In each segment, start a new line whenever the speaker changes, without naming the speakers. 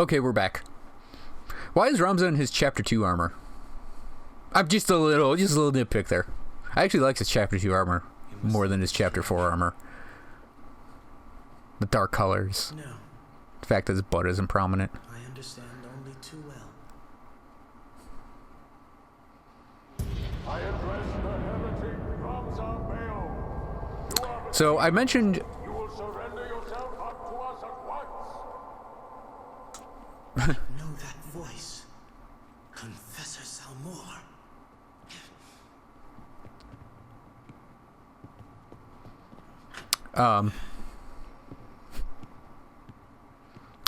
Okay, we're back. Why is Ramza in his Chapter 2 armor? I'm just a little nitpick there. I actually like his Chapter 2 armor more than his Chapter 4 armor. The dark colors.
No.
The fact that his butt isn't prominent.
I understand only too well.
I address the heretic Ramza Bayo.
So I mentioned.
You will surrender yourself up to us at once.
I know that voice. Confessor Salmor.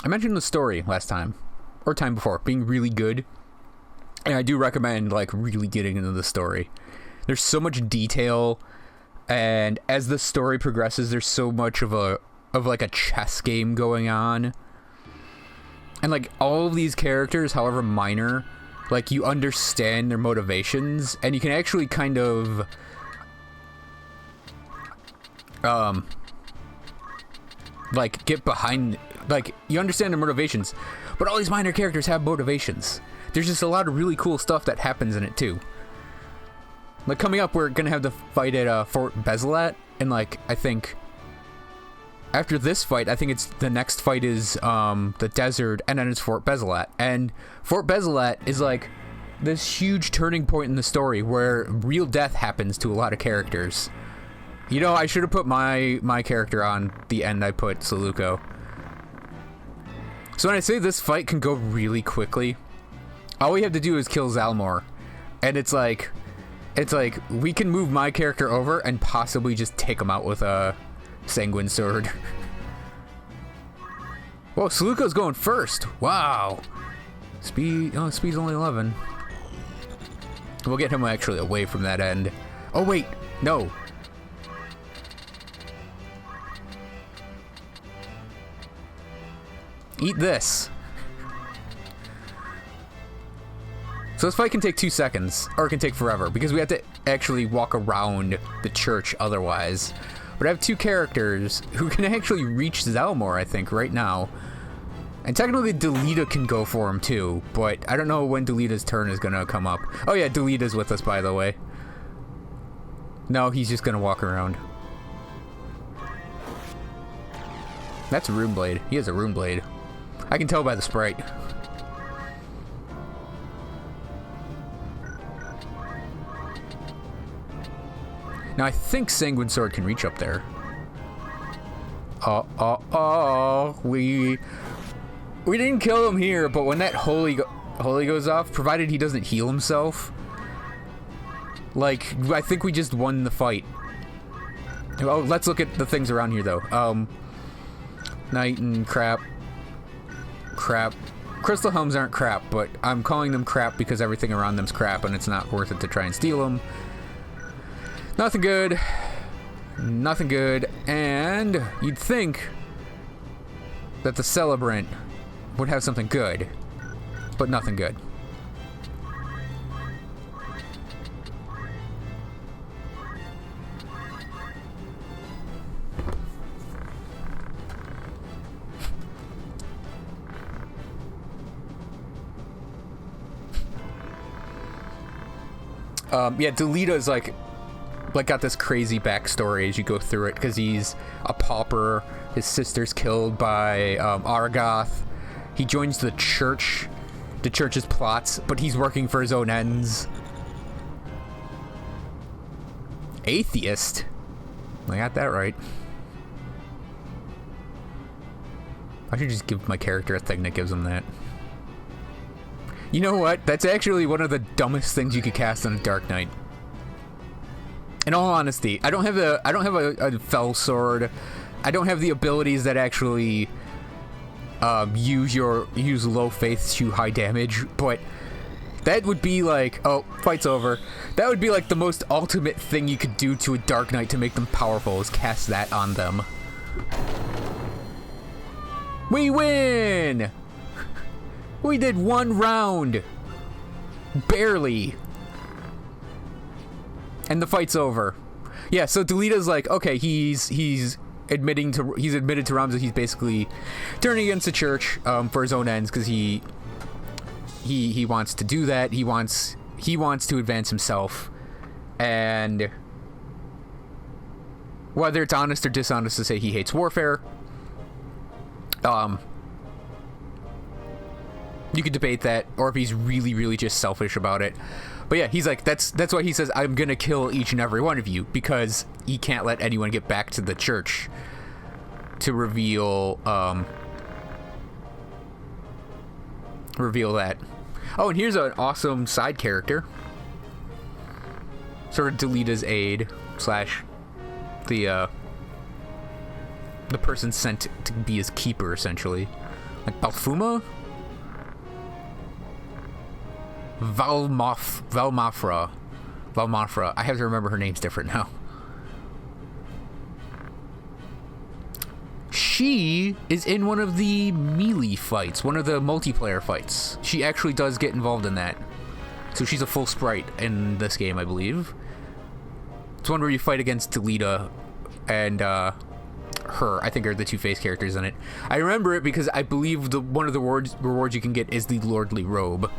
I mentioned the story last time, or time before, being really good. And I do recommend, like, really getting into the story. There's so much detail, and as the story progresses, there's so much of a chess game going on. And, like, all of these characters, however minor, like, you understand their motivations, and you can actually kind of, like, get behind, like, you understand their motivations, but all these minor characters have motivations. There's just a lot of really cool stuff that happens in it, too. Like, coming up, we're gonna have the fight at Fort Bezelat, and, like, I think after this fight, I think it's the next fight is the desert, and then it's Fort Bezelat. And Fort Bezelat is, like, this huge turning point in the story where real death happens to a lot of characters. You know, I should have put my character on the end. I put Saluko. So when I say this fight can go really quickly, all we have to do is kill Zalmor, and it's like we can move my character over and possibly just take him out with a Sanguine Sword. Whoa, Saluko's going first. Wow. Speed's only 11. We'll get him actually away from that end. Oh wait, no. Eat this. So this fight can take 2 seconds, or it can take forever, because we have to actually walk around the church otherwise. But I have two characters who can actually reach Zalmor, I think, right now. And technically Delita can go for him too, but I don't know when Delita's turn is gonna come up. Oh yeah, Delita's with us, by the way. No, he's just gonna walk around. That's a Rune Blade. He has a Rune Blade. I can tell by the sprite. Now I think Sanguine Sword can reach up there. We didn't kill him here, but when that holy goes off, provided he doesn't heal himself, like, I think we just won the fight. Oh, let's look at the things around here though. Knight and crap. Crystal Helms aren't crap, but I'm calling them crap because everything around them's crap and it's not worth it to try and steal them. Nothing good. Nothing good. And you'd think that the Celebrant would have something good, but nothing good. Yeah, Delita's like got this crazy backstory as you go through it, because he's a pauper. His sister's killed by Aragoth. He joins the church's plots, but he's working for his own ends. Atheist? I got that right. I should just give my character a thing that gives him that. You know what? That's actually one of the dumbest things you could cast on a Dark Knight. In all honesty, I don't have a fell sword. I don't have the abilities that actually use low faith to high damage, but that would be like, oh, fight's over. That would be like the most ultimate thing you could do to a Dark Knight to make them powerful, is cast that on them. We win! We did one round. Barely. And the fight's over. Yeah, so Delita's like, okay, he's admitted to Ramza he's basically turning against the church for his own ends, because he wants to do that. He wants to advance himself, and whether it's honest or dishonest to say he hates warfare, you could debate that, or if he's really, really just selfish about it. But yeah, he's like, that's why he says, I'm gonna kill each and every one of you, because he can't let anyone get back to the church to reveal that. Oh, and here's an awesome side character, sort of Delita's aide slash the person sent to be his keeper, essentially, like Balfuma. Valmafra. I have to remember her name's different now. She is in one of the melee fights, one of the multiplayer fights. She actually does get involved in that. So she's a full sprite in this game, I believe. It's one where you fight against Delita and her, I think, are the two face characters in it. I remember it because I believe one of the rewards you can get is the Lordly Robe.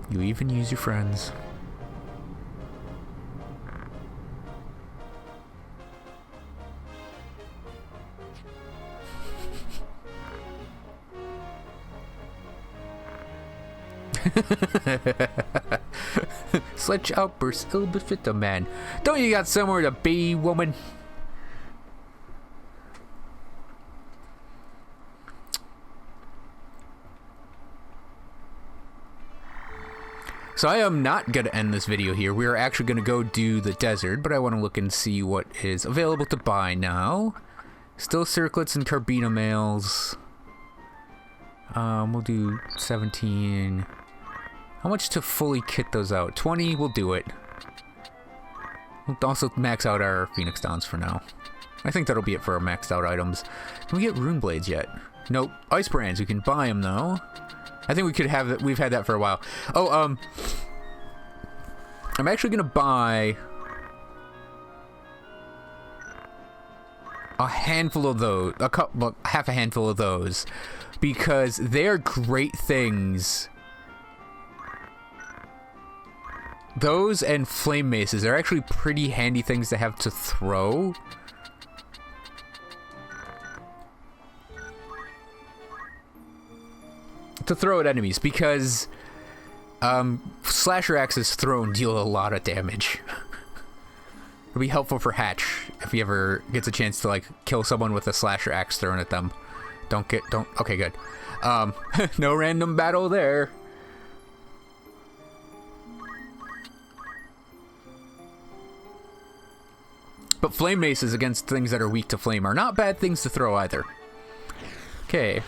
You even use your friends. Sledge outbursts ill befit a man. Don't you got somewhere to be, woman? So I am not going to end this video here. We are actually going to go do the desert, but I want to look and see what is available to buy now. Still circlets and carbina mails. We'll do 17. How much to fully kit those out? 20, we'll do it. We'll also max out our Phoenix Downs for now. I think that'll be it for our maxed out items. Can we get rune blades yet? Nope. Ice brands, we can buy them though. I think we could have that. We've had that for a while. Oh, I'm actually gonna buy a handful of those, half a handful of those, because they're great things. Those and flame maces are actually pretty handy things to have to throw. At enemies, because slasher axes thrown deal a lot of damage. It'll be helpful for Hatch if he ever gets a chance to like kill someone with a slasher axe thrown at them. Okay, good. No random battle there. But flame maces against things that are weak to flame are not bad things to throw either. Okay.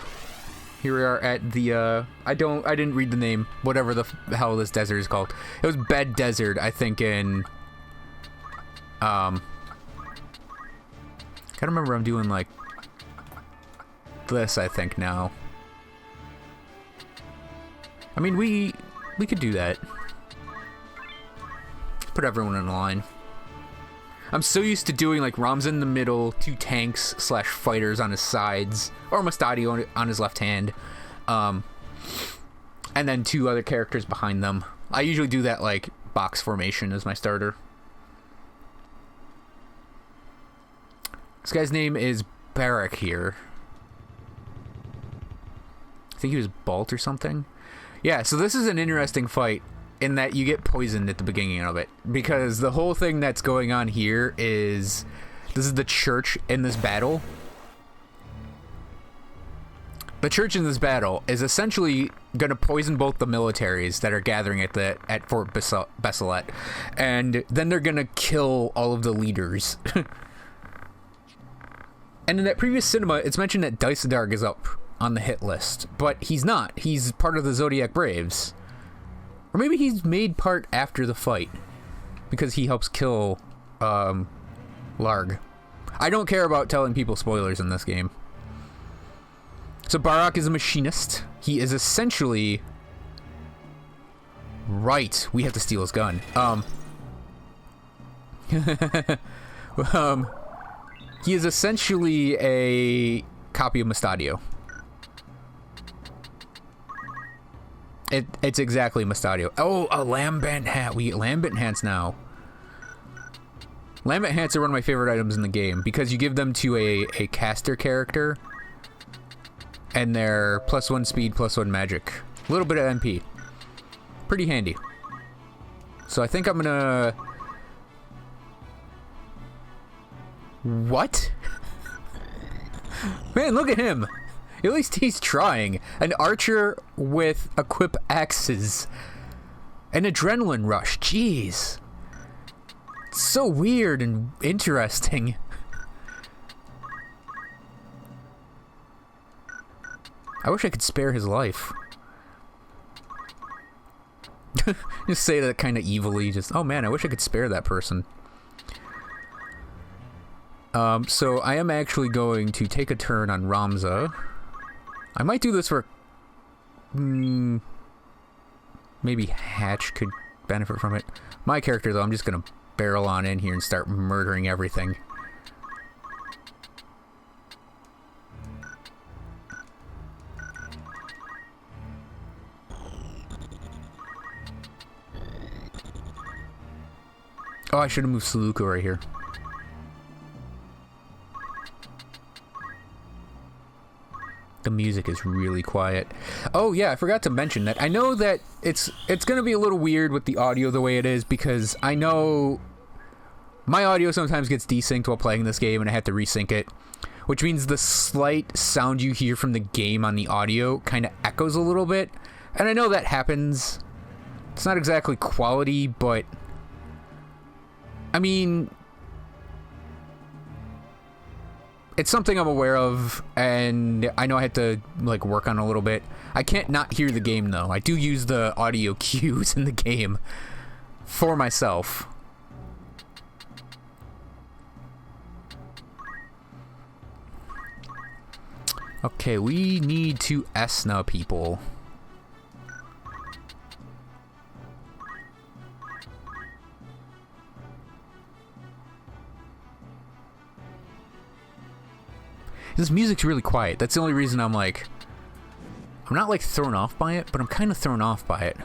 Here we are at the, I didn't read the name, whatever the hell this desert is called. It was Bed Desert, I think, in, gotta remember I'm doing, like, this, I think, now. I mean, we could do that. Put everyone in a line. I'm so used to doing, like, Ramza in the middle, 2 tanks / fighters on his sides, or Mustadi on his left hand, and then 2 other characters behind them. I usually do that, like, box formation as my starter. This guy's name is Barrack here. I think he was Balt or something. Yeah, so this is an interesting fight, in that you get poisoned at the beginning of it, because the whole thing that's going on here is this is the church in this battle. The church in this battle is essentially going to poison both the militaries that are gathering at Fort Besselet, and then they're going to kill all of the leaders. And in that previous cinema, it's mentioned that Dysadarg is up on the hit list, but he's not. He's part of the Zodiac Braves. Or maybe he's made part after the fight, because he helps kill Larg. I don't care about telling people spoilers in this game. So Barrack is a machinist. He is essentially... Right, we have to steal his gun. He is essentially a copy of Mustadio. It's exactly Mustadio. Oh, a lambent hat. We get lambent hats now. Lambent hats are one of my favorite items in the game because you give them to a caster character and they're +1 speed, +1 magic. A little bit of MP. Pretty handy. So I think I'm gonna... What? Man, look at him. At least he's trying. An archer with equip axes. An adrenaline rush. Jeez. It's so weird and interesting. I wish I could spare his life. Just say that kind of evilly. Just, oh man, I wish I could spare that person. So I am actually going to take a turn on Ramza. I might do this for... maybe Hatch could benefit from it. My character, though, I'm just going to barrel on in here and start murdering everything. Oh, I should have moved Saluka right here. The music is really quiet. Oh yeah, I forgot to mention that. I know that it's gonna be a little weird with the audio the way it is because I know my audio sometimes gets desynced while playing this game and I have to resync it, which means the slight sound you hear from the game on the audio kind of echoes a little bit. And I know that happens. It's not exactly quality, but I mean, it's something I'm aware of, and I know I have to, like, work on a little bit. I can't not hear the game, though. I do use the audio cues in the game for myself. Okay, we need to Esna people. This music's really quiet. That's the only reason I'm like... I'm not, like, thrown off by it, but I'm kind of thrown off by it.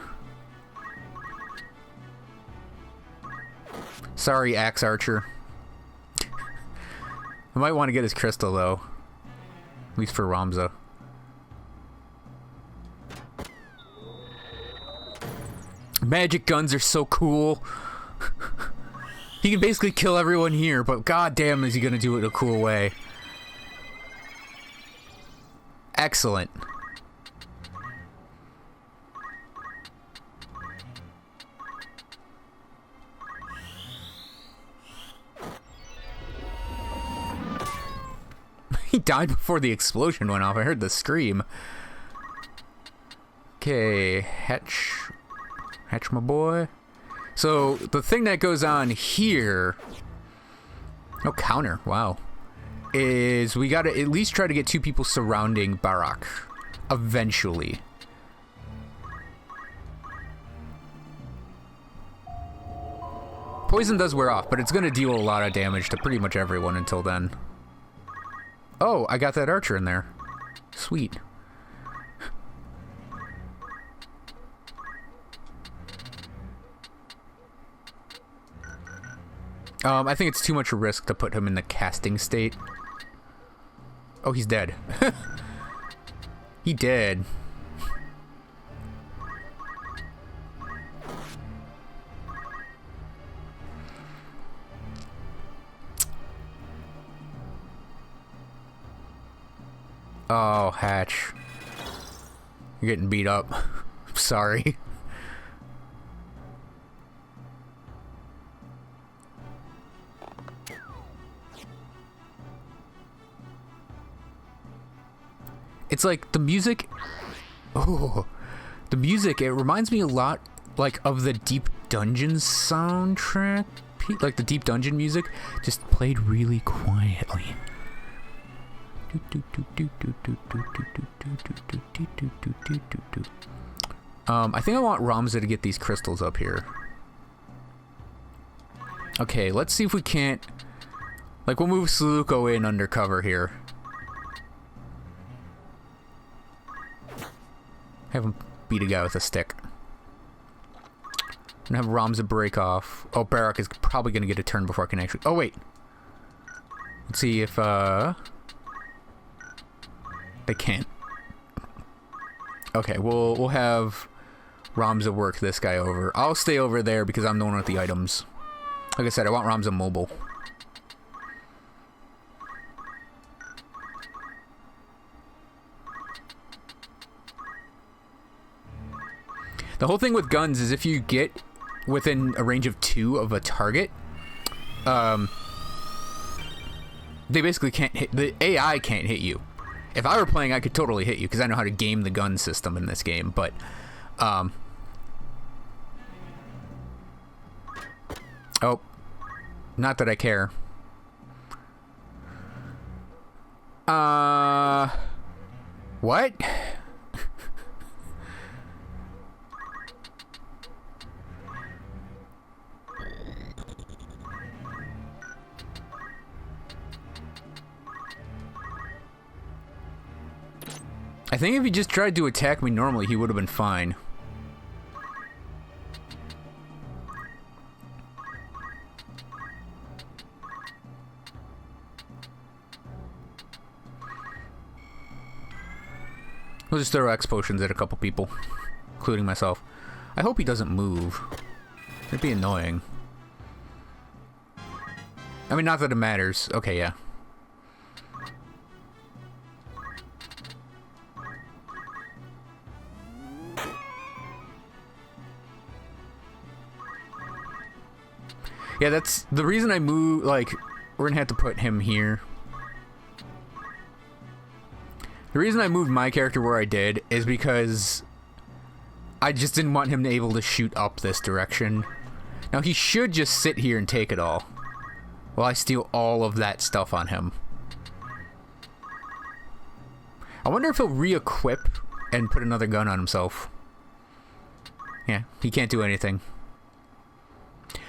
Sorry, Axe Archer. I might want to get his crystal, though. At least for Ramza. Magic guns are so cool. He can basically kill everyone here, but goddamn is he gonna do it in a cool way. Excellent. He died before the explosion went off. I heard the scream. Okay, Hatch my boy. So the thing that goes on here... Oh, counter. Wow. Is we gotta at least try to get 2 people surrounding Barak. Eventually. Poison does wear off, but it's gonna deal a lot of damage to pretty much everyone until then. Oh, I got that archer in there. Sweet. I think it's too much risk to put him in the casting state. Oh, he's dead. He dead. Oh, Hatch. You're getting beat up. Sorry. It's like the music... Oh, the music, it reminds me a lot like of the Deep Dungeon soundtrack. Like the Deep Dungeon music, just played really quietly. I think I want Ramza to get these crystals up here. Okay, let's see if we can't... Like, we'll move Saluko in undercover here. Have him beat a guy with a stick. And have Ramza break off. Oh, Barak is probably going to get a turn before I can actually... Oh, wait. Let's see if, they can't. Okay, we'll have Ramza work this guy over. I'll stay over there because I'm the one with the items. Like I said, I want Ramza mobile. The whole thing with guns is if you get within a range of 2 of a target, they basically can't hit... The AI can't hit you. If I were playing, I could totally hit you because I know how to game the gun system in this game, but... Oh. Not that I care. What? I think if he just tried to attack me normally, he would have been fine. We'll just throw X potions at a couple people, including myself. I hope he doesn't move. It'd be annoying. I mean, not that it matters. Okay, yeah. Yeah, that's the reason I move, like, we're gonna have to put him here. The reason I moved my character where I did is because I just didn't want him to be able to shoot up this direction. Now, he should just sit here and take it all while I steal all of that stuff on him. I wonder if he'll re-equip and put another gun on himself. Yeah, he can't do anything.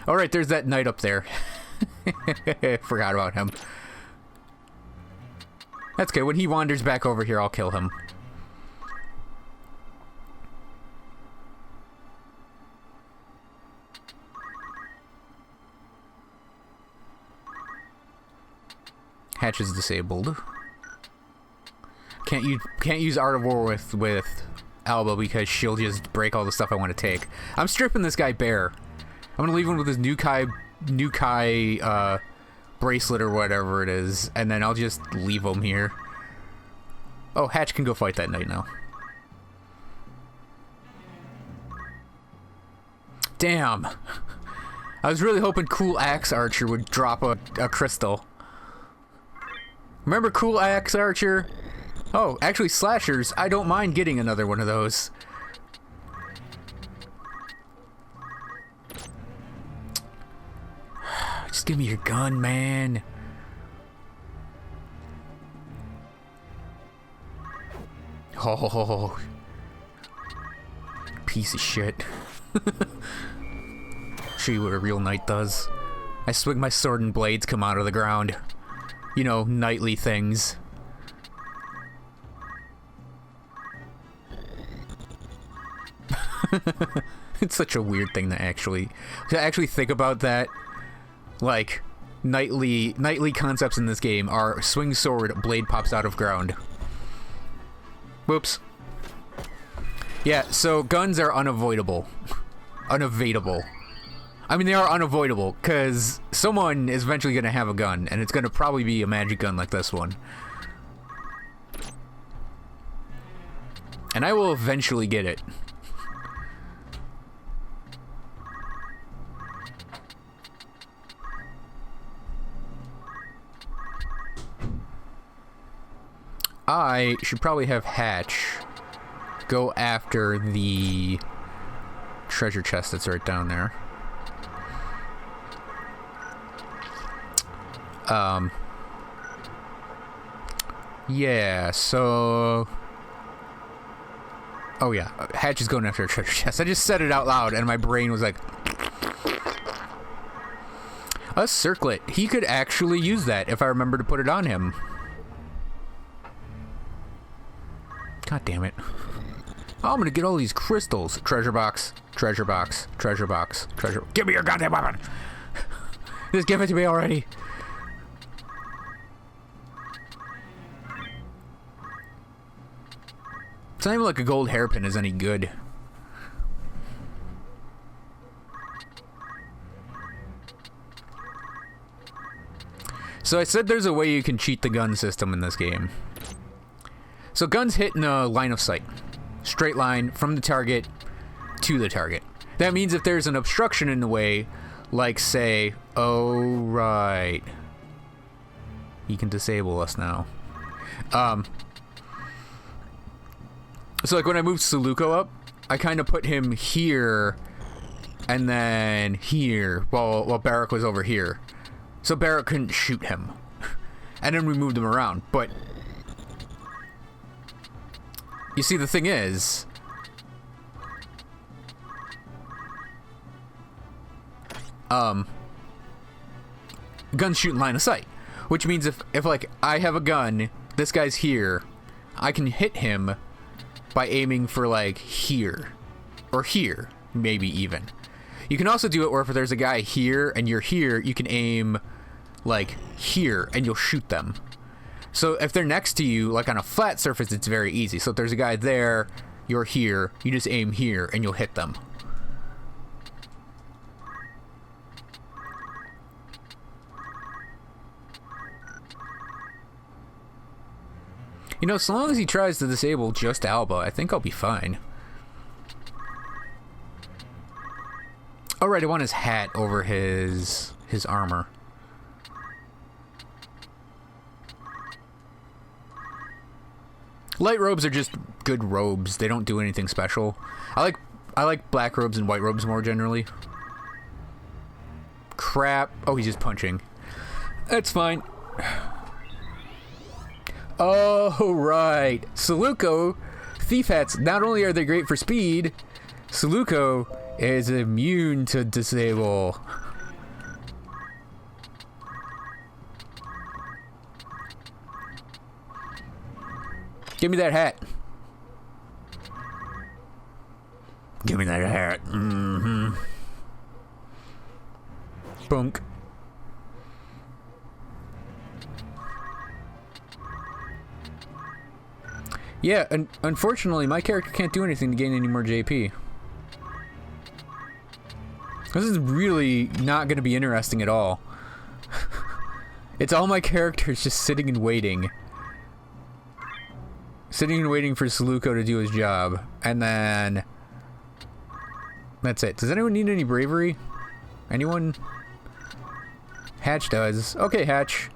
Alright, there's that knight up there. Forgot about him. That's good. When he wanders back over here, I'll kill him. Hatch is disabled. Can't use Art of War with Alba because she'll just break all the stuff I want to take. I'm stripping this guy bare. I'm gonna leave him with his Nukai bracelet or whatever it is, and then I'll just leave him here. Oh, Hatch can go fight that knight now. Damn. I was really hoping Cool Axe Archer would drop a crystal. Remember Cool Axe Archer? Oh, actually slashers, I don't mind getting another one of those. Just give me your gun, man. Oh, piece of shit. Show you what a real knight does. I swing my sword and blades come out of the ground. You know, knightly things. It's such a weird thing to actually think about that. Like, knightly concepts in this game are swing sword, blade pops out of ground. Whoops. Yeah, so guns are unavoidable. Unevadable. I mean, they are unavoidable, because someone is eventually going to have a gun, and it's going to probably be a magic gun like this one. And I will eventually get it. I should probably have Hatch go after the treasure chest that's right down there. Yeah, so... Oh yeah, Hatch is going after a treasure chest. I just said it out loud and my brain was like... A circlet. He could actually use that if I remember to put it on him. God damn it. Oh, I'm gonna get all these crystals. Treasure box, treasure box, treasure box, treasure. Give me your goddamn weapon! Just give it to me already. It's not even like a gold hairpin is any good. So I said there's a way you can cheat the gun system in this game. So guns hit in a line of sight. Straight line from the target to the target. That means if there's an obstruction in the way, like say, oh right, he can disable us now. So like when I moved Saluko up, I kind of put him here and then here while Barrack was over here. So Barrack couldn't shoot him. And then we moved him around. But you see, the thing is, guns shoot in line of sight. Which means if like I have a gun, this guy's here, I can hit him by aiming for like here or here, maybe even. You can also do it where if there's a guy here and you're here, you can aim like here and you'll shoot them. So if they're next to you, like on a flat surface, it's very easy. So if there's a guy there, you're here, you just aim here and you'll hit them. You know, so long as he tries to disable just Alba, I think I'll be fine. Oh, right, I want his hat over his armor. Light robes are just good robes. They don't do anything special. I like black robes and white robes more generally. Crap. Oh, he's just punching. That's fine. Oh, right. Saluko, thief hats, not only are they great for speed, Saluko is immune to disable. Give me that hat. Give me that hat. Mm-hmm. Bunk. Yeah, and unfortunately, my character can't do anything to gain any more JP. This is really not going to be interesting at all. It's all my characters just sitting and waiting. Sitting and waiting for Saluko to do his job. And then that's it. Does anyone need any bravery? Anyone? Hatch does. Okay, Hatch.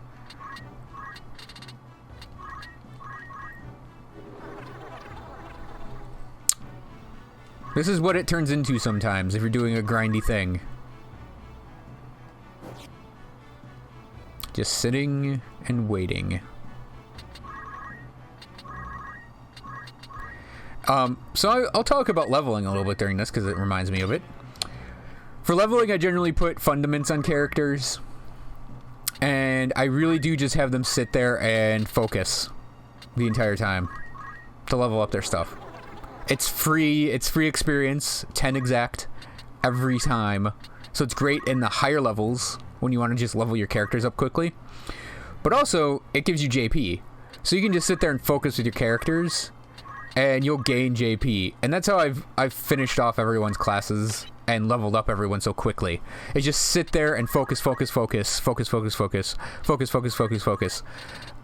This is what it turns into sometimes if you're doing a grindy thing. Just sitting and waiting. So I'll talk about leveling a little bit during this because it reminds me of it. For leveling, I generally put fundaments on characters. And I really do just have them sit there and focus the entire time to level up their stuff. It's free experience, 10 exact, every time. So it's great in the higher levels when you want to just level your characters up quickly. But also, it gives you JP. So you can just sit there and focus with your characters, and you'll gain JP. And that's how I've finished off everyone's classes and leveled up everyone so quickly. It's just sit there and focus.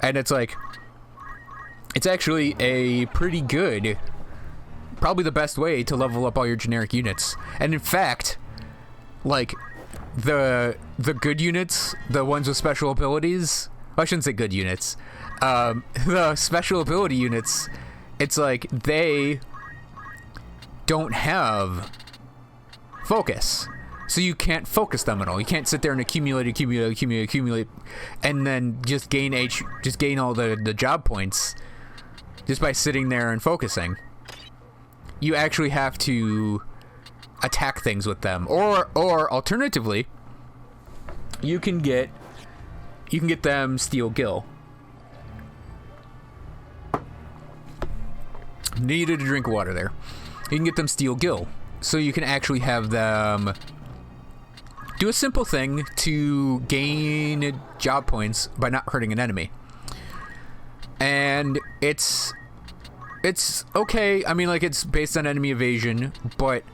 And it's like, it's actually a pretty good, probably the best way to level up all your generic units. And in fact, like, the good units, the ones with special abilities, I shouldn't say good units, the special ability units, it's like they don't have focus. So you can't focus them at all. You can't sit there and accumulate, and then just gain all the job points just by sitting there and focusing. You actually have to attack things with them, or alternatively, you can get them Steel Gill. Needed a drink of water there. You can get them Steel Gill, so you can actually have them do a simple thing to gain job points by not hurting an enemy. And it's okay. I mean, like, it's based on enemy evasion, but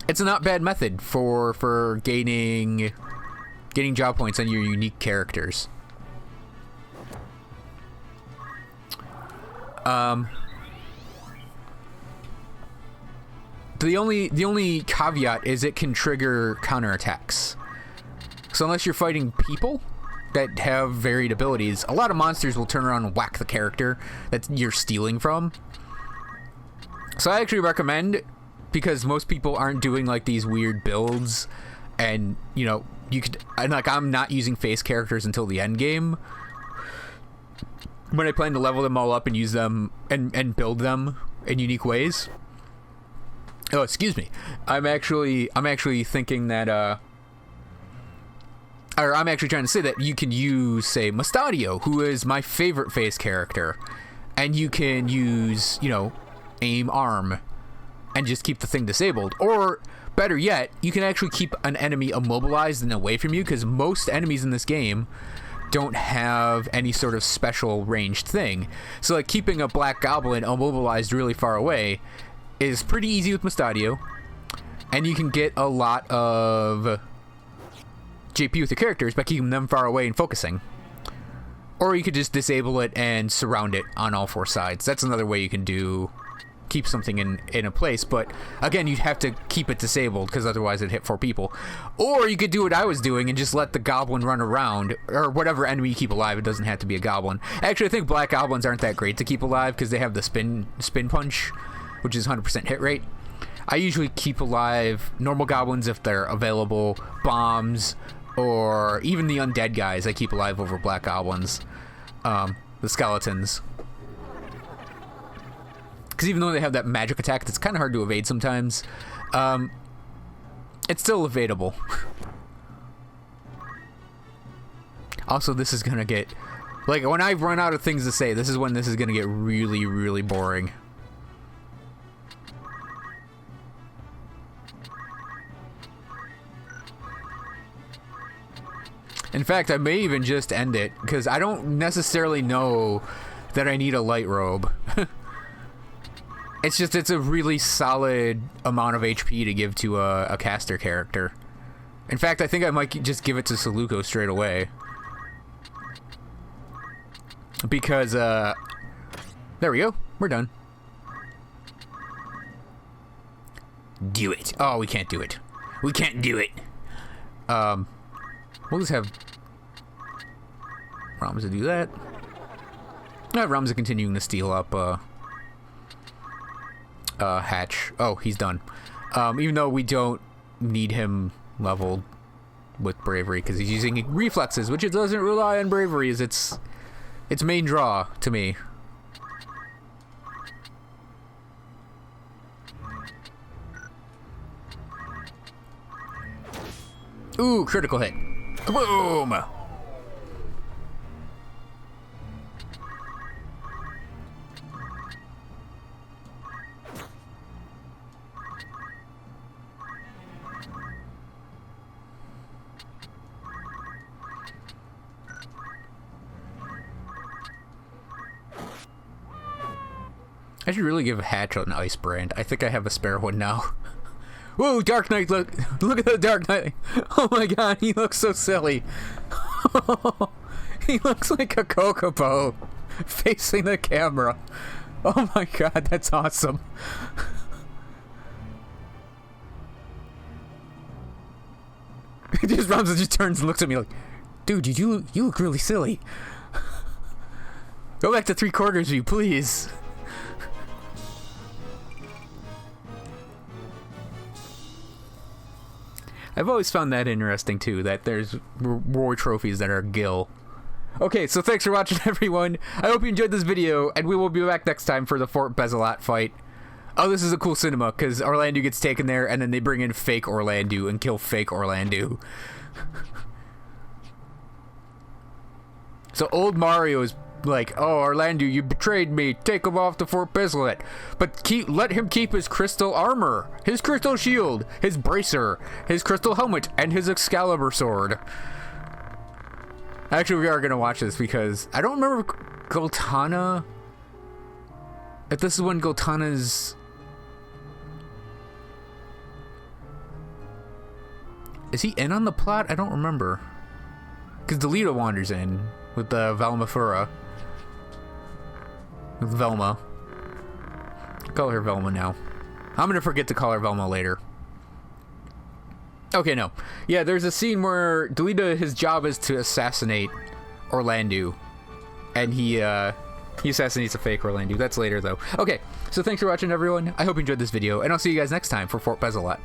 it's a not bad method for gaining job points on your unique characters. The only caveat is it can trigger counterattacks. So unless you're fighting people that have varied abilities, a lot of monsters will turn around and whack the character that you're stealing from. So I actually recommend, because most people aren't doing like these weird builds, and you know, I'm not using face characters until the end game, when I plan to level them all up and use them and build them in unique ways. Oh, excuse me. I'm actually thinking that or I'm actually trying to say that you can use, say, Mustadio, who is my favorite face character, and you can use, you know, aim arm and just keep the thing disabled. Or better yet, you can actually keep an enemy immobilized and away from you, because most enemies in this game don't have any sort of special ranged thing. So like keeping a black goblin immobilized really far away is pretty easy with Mustadio, and you can get a lot of JP with your characters by keeping them far away and focusing. Or you could just disable it and surround it on all four sides. That's another way you can keep something in a place, but again, you'd have to keep it disabled because otherwise it'd hit 4 people. Or you could do what I was doing and just let the goblin run around, or whatever enemy you keep alive. It doesn't have to be a goblin. Actually, I think black goblins aren't that great to keep alive because they have the spin punch, which is 100% hit rate. I usually keep alive normal goblins if they're available, bombs, or even the undead guys I keep alive over black goblins. The skeletons. Because even though they have that magic attack that's kind of hard to evade sometimes, it's still evadable. Also, this is gonna get... like, when I run out of things to say, this is when this is gonna get really, really boring. In fact, I may even just end it, because I don't necessarily know that I need a light robe. It's a really solid amount of HP to give to a caster character. In fact, I think I might just give it to Saluko straight away. Because, there we go. We're done. Do it. Oh, we can't do it. We can't do it. We'll just have Ramza do that. Ramza continuing to steal up, Hatch. Oh, he's done. Even though we don't need him leveled with bravery because he's using reflexes, which it doesn't rely on bravery as its main draw to me. Ooh, critical hit. Kaboom! I should really give Hatch an ice brand. I think I have a spare one now. Whoa, Dark Knight, look at the Dark Knight. Oh my god, he looks so silly. He looks like a Kokopo facing the camera. Oh my god, that's awesome. Ramza just turns and looks at me like, dude, you look really silly. Go back to 3/4 view, please. I've always found that interesting too, that there's war trophies that are Gil. Okay, so thanks for watching, everyone. I hope you enjoyed this video, and we will be back next time for the Fort Bezelat fight. Oh, this is a cool cinema, because Orlando gets taken there, and then they bring in fake Orlando and kill fake Orlando. So old Mario is like, oh, Orlando, you betrayed me. Take him off to Fort Bislett. But let him keep his crystal armor, his crystal shield, his bracer, his crystal helmet, and his Excalibur sword. Actually, we are going to watch this because I don't remember Goltana. If this is when Goltana's... Is he in on the plot? I don't remember. Because Delita wanders in with the Velma Fura. With Velma. Call her Velma now. I'm going to forget to call her Velma later. Okay, no. Yeah, there's a scene where Delita, his job is to assassinate Orlando. And he assassinates a fake Orlando. That's later, though. Okay, so thanks for watching, everyone. I hope you enjoyed this video, and I'll see you guys next time for Fort Bezelot.